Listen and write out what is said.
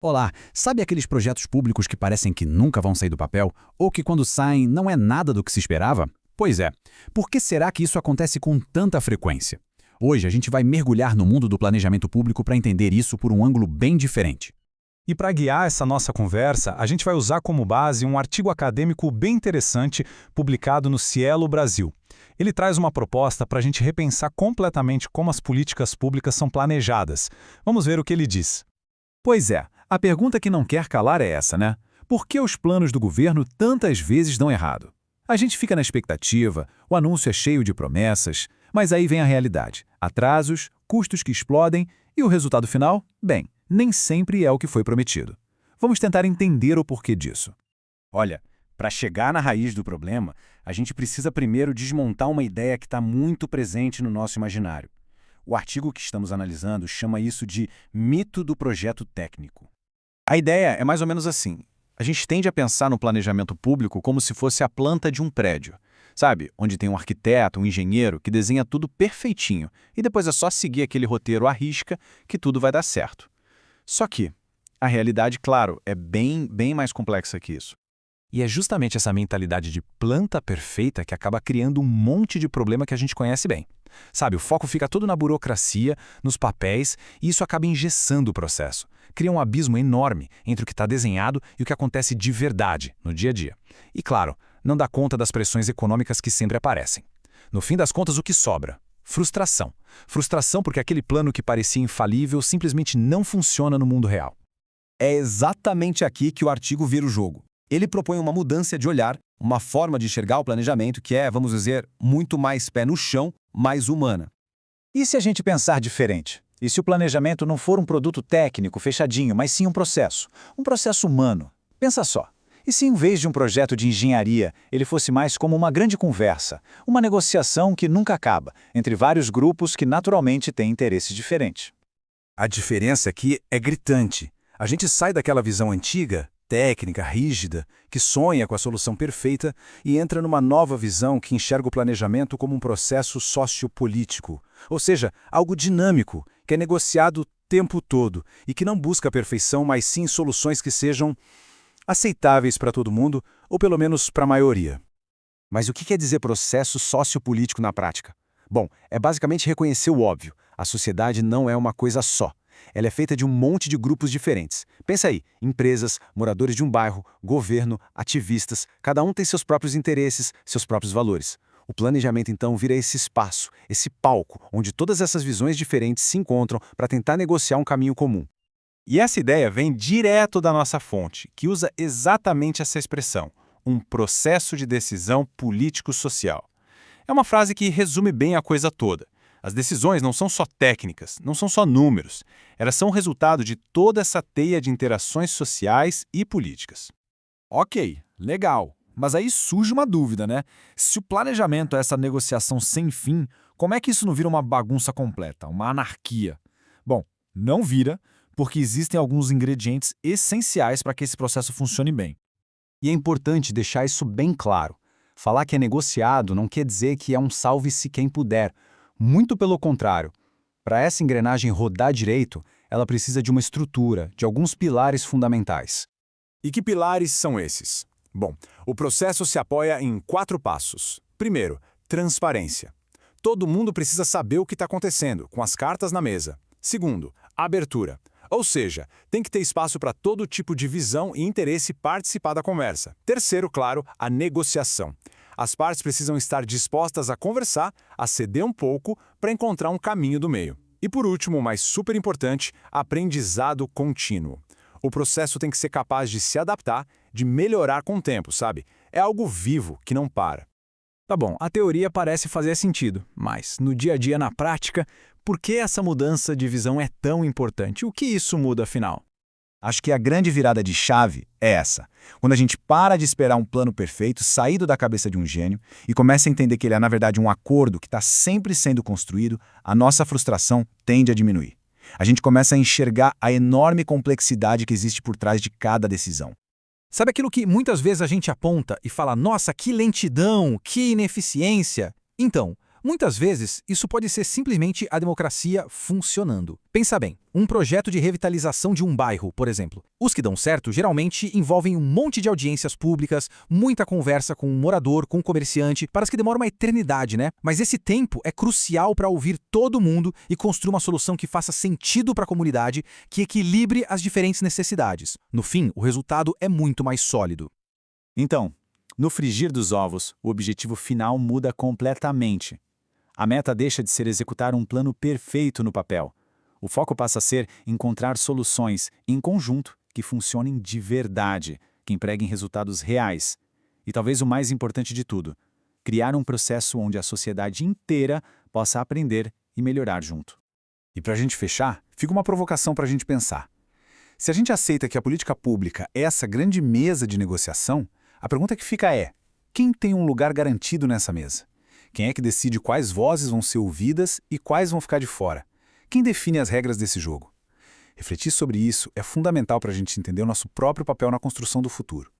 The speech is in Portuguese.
Olá, sabe aqueles projetos públicos que parecem que nunca vão sair do papel? Ou que quando saem não é nada do que se esperava? Pois é, por que será que isso acontece com tanta frequência? Hoje a gente vai mergulhar no mundo do planejamento público para entender isso por um ângulo bem diferente. E para guiar essa nossa conversa, a gente vai usar como base um artigo acadêmico bem interessante publicado no Cielo Brasil. Ele traz uma proposta para a gente repensar completamente como as políticas públicas são planejadas. Vamos ver o que ele diz. Pois é, a pergunta que não quer calar é essa, né? Por que os planos do governo tantas vezes dão errado? A gente fica na expectativa, o anúncio é cheio de promessas, mas aí vem a realidade. Atrasos, custos que explodem e o resultado final? Bem, nem sempre é o que foi prometido. Vamos tentar entender o porquê disso. Olha, para chegar na raiz do problema, a gente precisa primeiro desmontar uma ideia que está muito presente no nosso imaginário. O artigo que estamos analisando chama isso de mito do projeto técnico. A ideia é mais ou menos assim. A gente tende a pensar no planejamento público como se fosse a planta de um prédio. Sabe, onde tem um arquiteto, um engenheiro que desenha tudo perfeitinho e depois é só seguir aquele roteiro à risca que tudo vai dar certo. Só que a realidade, claro, é bem mais complexa que isso. E é justamente essa mentalidade de planta perfeita que acaba criando um monte de problema que a gente conhece bem. Sabe, o foco fica todo na burocracia, nos papéis, e isso acaba engessando o processo. Cria um abismo enorme entre o que está desenhado e o que acontece de verdade, no dia a dia. E claro, não dá conta das pressões econômicas que sempre aparecem. No fim das contas, o que sobra? Frustração. Frustração porque aquele plano que parecia infalível simplesmente não funciona no mundo real. É exatamente aqui que o artigo vira o jogo. Ele propõe uma mudança de olhar, uma forma de enxergar o planejamento que é, vamos dizer, muito mais pé no chão, mais humana. E se a gente pensar diferente? E se o planejamento não for um produto técnico fechadinho, mas sim um processo humano? Pensa só. E se em vez de um projeto de engenharia, ele fosse mais como uma grande conversa, uma negociação que nunca acaba, entre vários grupos que naturalmente têm interesses diferentes? A diferença aqui é gritante. A gente sai daquela visão antiga, técnica, rígida, que sonha com a solução perfeita e entra numa nova visão que enxerga o planejamento como um processo sociopolítico, ou seja, algo dinâmico, que é negociado o tempo todo e que não busca a perfeição, mas sim soluções que sejam aceitáveis para todo mundo, ou pelo menos para a maioria. Mas o que quer dizer processo sociopolítico na prática? Bom, é basicamente reconhecer o óbvio. A sociedade não é uma coisa só. Ela é feita de um monte de grupos diferentes. Pensa aí, empresas, moradores de um bairro, governo, ativistas, cada um tem seus próprios interesses, seus próprios valores. O planejamento, então, vira esse espaço, esse palco, onde todas essas visões diferentes se encontram para tentar negociar um caminho comum. E essa ideia vem direto da nossa fonte, que usa exatamente essa expressão, um processo de decisão político-social. É uma frase que resume bem a coisa toda. As decisões não são só técnicas, não são só números. Elas são o resultado de toda essa teia de interações sociais e políticas. Ok, legal. Mas aí surge uma dúvida, né? Se o planejamento é essa negociação sem fim, como é que isso não vira uma bagunça completa, uma anarquia? Bom, não vira, porque existem alguns ingredientes essenciais para que esse processo funcione bem. E é importante deixar isso bem claro. Falar que é negociado não quer dizer que é um salve-se quem puder. Muito pelo contrário. Para essa engrenagem rodar direito, ela precisa de uma estrutura, de alguns pilares fundamentais. E que pilares são esses? Bom, o processo se apoia em 4 passos. Primeiro, transparência. Todo mundo precisa saber o que está acontecendo, com as cartas na mesa. Segundo, abertura. Ou seja, tem que ter espaço para todo tipo de visão e interesse participar da conversa. Terceiro, claro, a negociação. As partes precisam estar dispostas a conversar, a ceder um pouco para encontrar um caminho do meio. E por último, mas super importante, aprendizado contínuo. O processo tem que ser capaz de se adaptar, de melhorar com o tempo, sabe? É algo vivo que não para. Tá bom, a teoria parece fazer sentido, mas no dia a dia, na prática, por que essa mudança de visão é tão importante? O que isso muda afinal? Acho que a grande virada de chave é essa. Quando a gente para de esperar um plano perfeito saído da cabeça de um gênio e começa a entender que ele é, na verdade, um acordo que está sempre sendo construído, a nossa frustração tende a diminuir. A gente começa a enxergar a enorme complexidade que existe por trás de cada decisão. Sabe aquilo que muitas vezes a gente aponta e fala, nossa, que lentidão, que ineficiência? Então, Muitas vezes, isso pode ser simplesmente a democracia funcionando. Pensa bem, um projeto de revitalização de um bairro, por exemplo. Os que dão certo geralmente envolvem um monte de audiências públicas, muita conversa com um morador, com um comerciante, para as que demoram uma eternidade, né? Mas esse tempo é crucial para ouvir todo mundo e construir uma solução que faça sentido para a comunidade, que equilibre as diferentes necessidades. No fim, o resultado é muito mais sólido. Então, no frigir dos ovos, o objetivo final muda completamente. A meta deixa de ser executar um plano perfeito no papel. O foco passa a ser encontrar soluções em conjunto que funcionem de verdade, que empreguem resultados reais. E talvez o mais importante de tudo, criar um processo onde a sociedade inteira possa aprender e melhorar junto. E para a gente fechar, fica uma provocação para a gente pensar. Se a gente aceita que a política pública é essa grande mesa de negociação, a pergunta que fica é: quem tem um lugar garantido nessa mesa? Quem é que decide quais vozes vão ser ouvidas e quais vão ficar de fora? Quem define as regras desse jogo? Refletir sobre isso é fundamental para a gente entender o nosso próprio papel na construção do futuro.